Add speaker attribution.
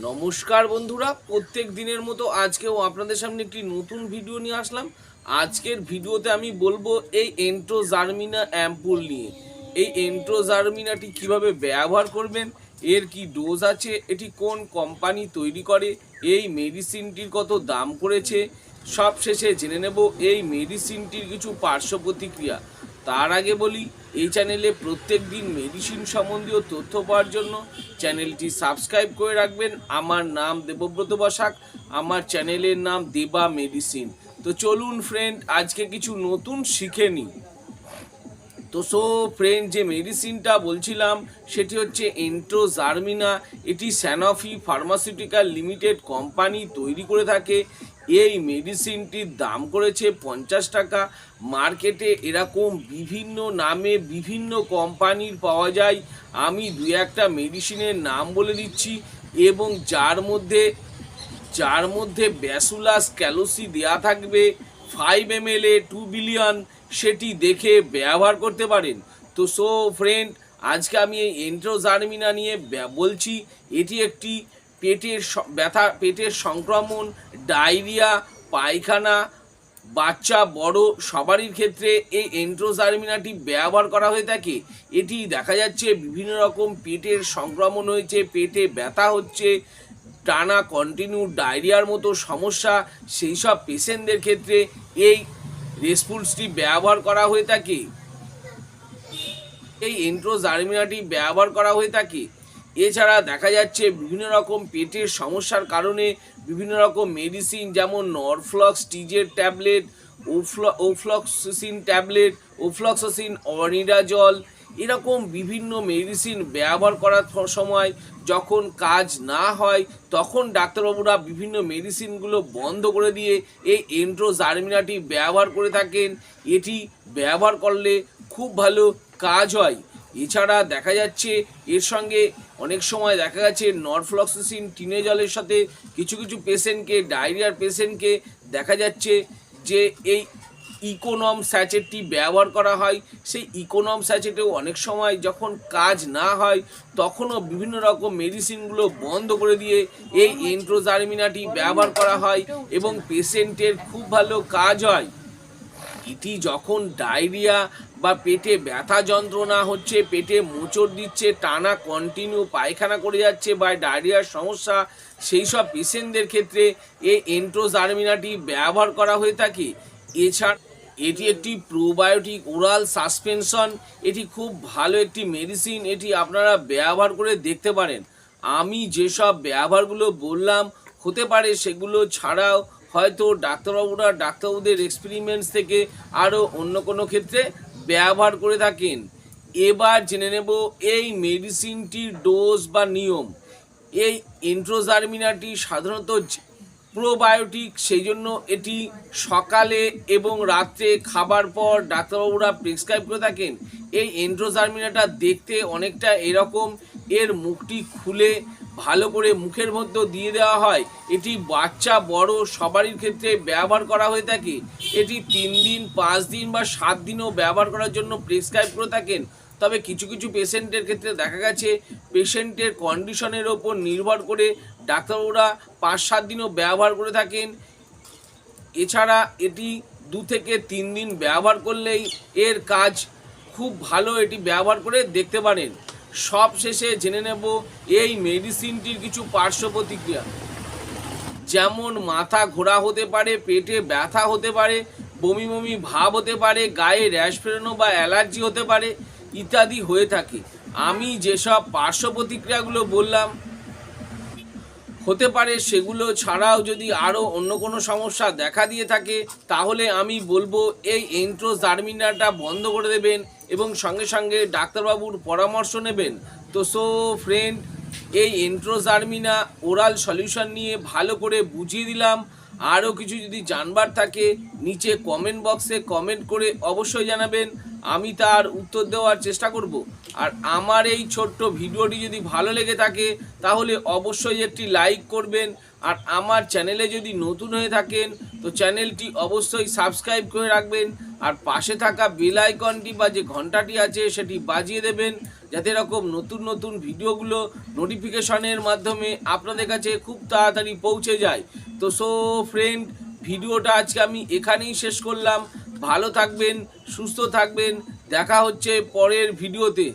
Speaker 1: নমস্কার বন্ধুরা, প্রত্যেক দিনের মতো আজকেও আপনাদের সামনে একটি নতুন ভিডিও নিয়ে আসলাম। আজকের ভিডিওতে আমি বলবো এই এন্টেরোজার্মিনা অ্যাম্পুল নিয়ে। এই এন্টেরোজার্মিনাটি কিভাবে ব্যবহার করবেন, এর কি ডোজ আছে, এটি কোন কোম্পানি তৈরি করে, এই মেডিসিনটির কত দাম করেছে, সব শেষে জেনে নেব এই মেডিসিনটির কিছু পার্শ্ব প্রতিক্রিয়া। তার আগে বলি, এই চ্যানেলে প্রত্যেক দিন মেডিসিন সম্বন্ধীয় তথ্য পাওয়ার জন্য চ্যানেলটি সাবস্ক্রাইব করে রাখবেন। আমার নাম দেবব্রত বসাক, আমার চ্যানেলের নাম দেবা মেডিসিন। তো চলুন ফ্রেন্ড, আজকে কিছু নতুন শিখে নিই। তো ফ্রেন্ড, যে মেডিসিনটা বলছিলাম সেটি হচ্ছে এন্টেরোজার্মিনা। এটি স্যানোফি ফার্মাসিউটিক্যাল লিমিটেড কোম্পানি তৈরি করে থাকে। এই মেডিসিনটির দাম করেছে 50 টাকা। মার্কেটে এরকম বিভিন্ন নামে বিভিন্ন কোম্পানির পাওয়া যায়। আমি দু একটা মেডিসিনের নাম বলে দিচ্ছি, এবং যার মধ্যে ব্যাসুলাস ক্যালোসি দেয়া থাকবে 5 ml 2 বিলিয়ন, সেটি দেখে ব্যবহার করতে পারেন। তো ফ্রেন্ড, আজকে আমি এই এন্টেরোজার্মিনা নিয়ে বলছি। এটি একটি পেটের ব্যথা, পেটের সংক্রমণ, ডায়রিয়া, পায়খানা, বাচ্চা বড় সবারই ক্ষেত্রে এই এন্টেরোজার্মিনাটি ব্যবহার করা হয়ে থাকে। এটি দেখা যাচ্ছে বিভিন্ন রকম পেটের সংক্রমণ হয়েছে, পেটে ব্যথা হচ্ছে, টানা কন্টিনিউ ডায়রিয়ার মতো সমস্যা, সেই সব পেশেন্টদের ক্ষেত্রে এই রেসপুলসটি ব্যবহার করা হয়ে থাকে। এই এন্টেরোজার্মিনাটি ব্যবহার করা হয়ে থাকে। এছাড়া দেখা যাচ্ছে বিভিন্ন রকম পেটের সমস্যার কারণে বিভিন্ন রকম মেডিসিন, যেমন নরফ্লক্স টিজের ট্যাবলেট, ওফ্লক্সিসিন ট্যাবলেট, ওফ্লক্সিসিন অনিডাজল, এরকম বিভিন্ন মেডিসিন ব্যবহার করার সময় যখন কাজ না হয় তখন ডাক্তারবাবুরা বিভিন্ন মেডিসিনগুলো বন্ধ করে দিয়ে এই এন্টেরোজার্মিনাটি ব্যবহার করে থাকেন। এটি ব্যবহার করলে খুব ভালো কাজ হয়। এছাড়া দেখা যাচ্ছে এর সঙ্গে অনেক সময় দেখা গেছে নরফ্লক্সিসিন টিনেজলের সাথে কিছু কিছু পেশেন্টকে, ডায়রিয়ার পেশেন্টকে দেখা যাচ্ছে যে এই ইকোনম স্যাচেটটি ব্যবহার করা হয়। সেই ইকোনম স্যাচেটেও অনেক সময় যখন কাজ না হয় তখনও বিভিন্ন রকম মেডিসিনগুলো বন্ধ করে দিয়ে এই এন্টেরোজার্মিনাটি ব্যবহার করা হয় এবং পেশেন্টের খুব ভালো কাজ হয়। এটি যখন ডায়রিয়া বা পেটে ব্যথা যন্ত্রণা হচ্ছে, পেটে মোচড় দিচ্ছে, টানা কন্টিনিউ পায়খানা করে যাচ্ছে বা ডায়রিয়ার সমস্যা, সেই সব পেশেন্টদের ক্ষেত্রে এই এন্টেরোজার্মিনাটি ব্যবহার করা হয়ে থাকে। এছাড়া এটি একটি প্রোবায়োটিক ওরাল সাসপেনশন। এটি খুব ভালো একটি মেডিসিন, এটি আপনারা ব্যবহার করে দেখতে পারেন। আমি যেসব ব্যবহারগুলো বললাম, হতে পারে সেগুলো ছাড়াও হয়তো ডাক্তারবাবুদের এক্সপেরিমেন্টস থেকে আরও অন্য কোনো ক্ষেত্রে ব্যবহার করে থাকেন। এবার জেনে নেব এই মেডিসিনটির ডোজ বা নিয়ম। এই এন্টেরোজার্মিনাটি সাধারণত প্রোবায়োটিক, সেই জন্য এটি সকালে এবং রাত্রে খাবার পর ডাক্তারবাবুরা প্রেসক্রাইব করে থাকেন। এই এন্টেরোজার্মিনাটা দেখতে অনেকটা এরকম, এর মুখটি খুলে ভালো করে মুখের মধ্যে দিয়ে দেওয়া হয়। এটি বাচ্চা বড় সবারই ক্ষেত্রে ব্যবহার করা হয়ে থাকে। এটি 3 দিন, 5 দিন বা 7 দিনও ব্যবহার করার জন্য প্রেসক্রাইব করে থাকেন। তবে কিছু কিছু পেশেন্টের ক্ষেত্রে দেখা গেছে পেশেন্টের কন্ডিশনের ওপর নির্ভর করে ডাক্তারবাবুরা 5-7 দিনও ব্যবহার করে থাকেন। এছাড়া এটি 2 থেকে 3 দিন ব্যবহার করলেই এর কাজ খুব ভালো, এটি ব্যবহার করে দেখতে পারেন। সব শেষে জেনে নেব এই মেডিসিনটির কিছু পার্শ্ব প্রতিক্রিয়া, যেমন মাথা ঘোরা হতে পারে, পেটে ব্যথা হতে পারে, বমি বমি ভাব হতে পারে, গায়ে র্যাশ বেরোনো বা অ্যালার্জি হতে পারে ইত্যাদি হয়ে থাকে। আমি যেসব পার্শ্ব প্রতিক্রিয়াগুলো বললাম হতে পারে, সেগুলো ছাড়াও যদি আরও অন্য কোনো সমস্যা দেখা দিয়ে থাকে তাহলে আমি বলবো এই এন্টেরোজার্মিনাটা বন্ধ করে দেবেন এবং সঙ্গে সঙ্গে ডাক্তারবাবুর পরামর্শ নেবেন। তো ফ্রেন্ড, এই এন্টেরোজার্মিনা ওরাল সলিউশন নিয়ে ভালো করে বুঝিয়ে দিলাম। আরও কিছু যদি জানবার থাকে নিচে কমেন্ট বক্সে কমেন্ট করে অবশ্যই জানাবেন, আমি তার উত্তর দেওয়ার চেষ্টা করব। আর আমার এই ছোট্ট ভিডিওটি যদি ভালো লেগে থাকে তাহলে অবশ্যই একটি লাইক করবেন। আর আমার চ্যানেলে যদি নতুন হয়ে থাকেন তো চ্যানেলটি অবশ্যই সাবস্ক্রাইব করে রাখবেন। আর পাশে থাকা বেল আইকনটি বা যে ঘন্টাটি আছে সেটি বাজিয়ে দেবেন, যাতে এরকম নতুন নতুন ভিডিওগুলো নোটিফিকেশনের মাধ্যমে আপনাদের কাছে খুব তাড়াতাড়ি পৌঁছে যায়। তো সো ফ্রেন্ড, ভিডিওটা আজকে আমি এখানেই শেষ করলাম। ভালো থাকবেন, সুস্থ থাকবেন, দেখা হচ্ছে পরের ভিডিওতে।